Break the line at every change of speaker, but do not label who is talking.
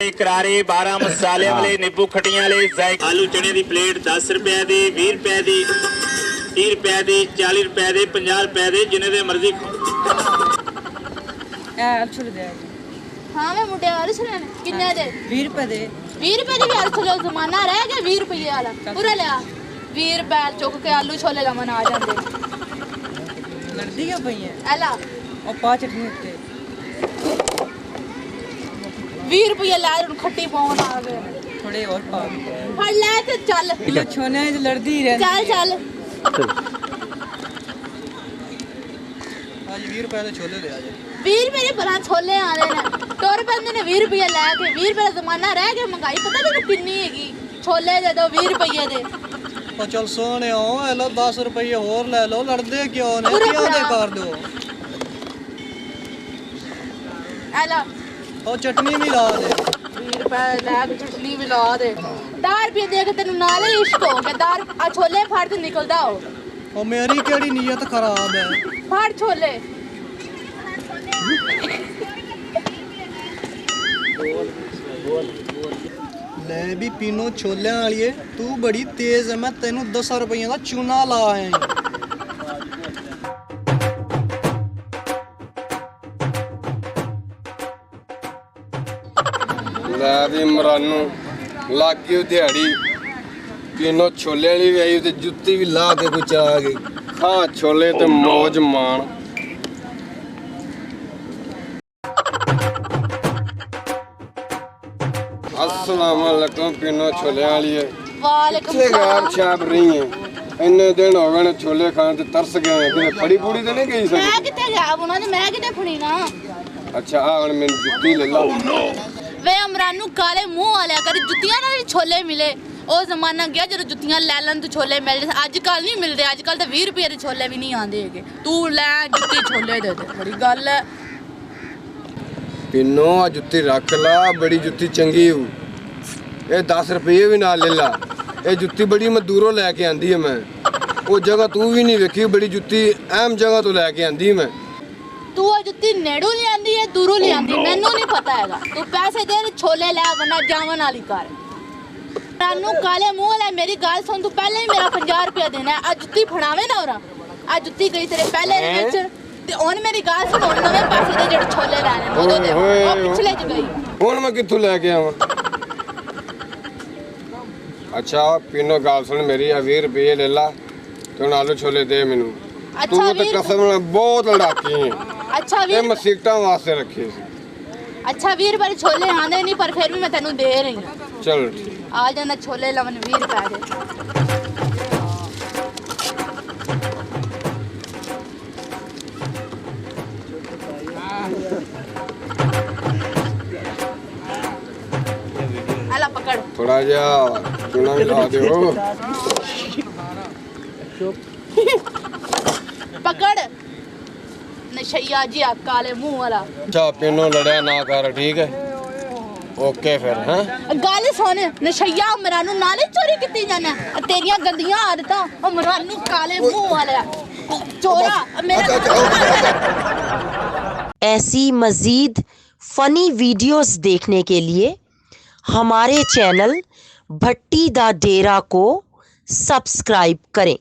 करारे 12 मसाले वाले नींबू खटियां वाले आलू चने की प्लेट 10 रुपए की 20 रुपए की 30 रुपए की 40 रुपए की 50 रुपए की जिन्हें दे मर्जी
हाँ मैं मुंडे आलू छुले किन्ने दे
20 रुपए दे
20 रुपए की भी आलू छोले जमाना रह गया 20 रुपए वाला पूरा लिया 20 रुपए चुक के आलू छोले लमन आ जाते
लड़दी क्यों पई है
एला
और 5 चटनी उत्ते
20 रुपए ला खट्टी पावन आ गए
थोड़े और पा
फड़ ले ते चल
किलो छोने तो लड़दी ही रहती
चल चल
आज 20 रुपए के छोले ले आ जा
20 रुपए के भला छोले आ रहे ने टोर बंदे ने 20 रुपए ला के 20 रुपए का जमाना रह गया महंगाई पता तेरे कितनी हैगी छोले दे दो 20 रुपए दे
ओ चल सोने हो ए लो 10 रुपए और ले लो लड़दे क्यों ने क्यों दे कर दो
एला
और चटनी भी ला दे
20 रुपए ला के चटनी भी ला दे 10 रुपए दे के तेनु नाले इश्क हो के 10 आ छोले फाड़ के निकलदा हो
और मेरी केड़ी नीयत खराब है
फाड़ छोले
ले भी पीनो छोले वाली तू बड़ी तेज है मैं तेनू 10 रुपए का चूना ला आया
ਲੈ ਵੀ ਮਰਾਨੂ ਲੱਗ ਗਈ ਦਿਹਾੜੀ ਪੀਨੋ ਛੋਲੇ ਵਾਲੀ ਵੀ ਆਈ ਤੇ ਜੁੱਤੀ ਵੀ ਲਾ ਕੇ ਕੁਛ ਆ ਗਈ ਖਾ ਛੋਲੇ ਤੇ ਮੌਜ ਮਾਣ अस्सलाम वालेकुम पीनो छोले वाली है
वालेकुम
किथे गायब छाप रही है इन्ने दिन हो गए छोले खाने ते तरस गए कि फड़ी पूड़ी ते नहीं गई सकी
मैं किते गायब होना ते मैं किते फड़ी ना
अच्छा आ हुन मैं जुत्ती ले ला
वे अमरानू काले मुंह वाले कर जुत्तियां ना छोले मिले ओ जमाना गया जब जुत्तियां ले लन तो छोले मिलदे आजकल नहीं मिलदे आजकल तो 20 रुपए दे छोले भी नहीं आंदे हैगे तू ले जुत्ती छोले दे दे बड़ी गल है
पीनो आ जुत्ती रख ला बड़ी जुत्ती चंगी हो ये 10 रुपये भी ना ले ला ये जुत्ती बड़ी मैं दूरों लैके आंदी है मैं वो जगह तू भी नहीं वेखी बड़ी जुत्ती अहम जगह तो लैके आंदी मैं
तू आ जुत्ती नेड़ू ले आंदी है दूरों ले आंदी मैनू नहीं पता हैगा तू पैसे दे छोले ले वरना जावन वाली कर रानू काले मुंह वाला मेरी गाल सुन तू पहले ही मेरा 50 रुपया देना है आ जुत्ती फड़ावे ना औरा आ जुत्ती गई तेरे पहले दे विच ते हुन मेरी गाल सुन हुन नवे पैसे दे जेड़े छोले लेने ओदो दे ओ पिछले च गई
हुन मैं कित्थों लैके आवां अच्छा पीनो गाल सुन मेरी 20 रुपये ले ला ते हुन आलू छोले दे मैनू तू तो कसम नाल बहुत लड़ाकी है
अच्छा
ये मैं सीटां वास्ते रखी सी
अच्छा 20 रुपए छोले आंदे नहीं पर फिर भी मैं तेनू दे रही हूं
चलो ठीक
आ जाना छोले लवन 20 रुपए दे आला पकड़
थोड़ा जा चूना भी खा दो
पकड़ नशैया जी आ काले मुंह वाला
अच्छा पीनो लड़या ना कर ठीक है ओके फिर हैं
गल सुन नशैया मरानू नाले चोरी किती जाना तेरियां गंदियां आदतां ओ मरानू काले मुंह वाला चोरा मेरा
ऐसी मज़ीद फ़नी वीडियोस देखने के लिए हमारे चैनल भट्टी दा डेरा को सब्सक्राइब करें।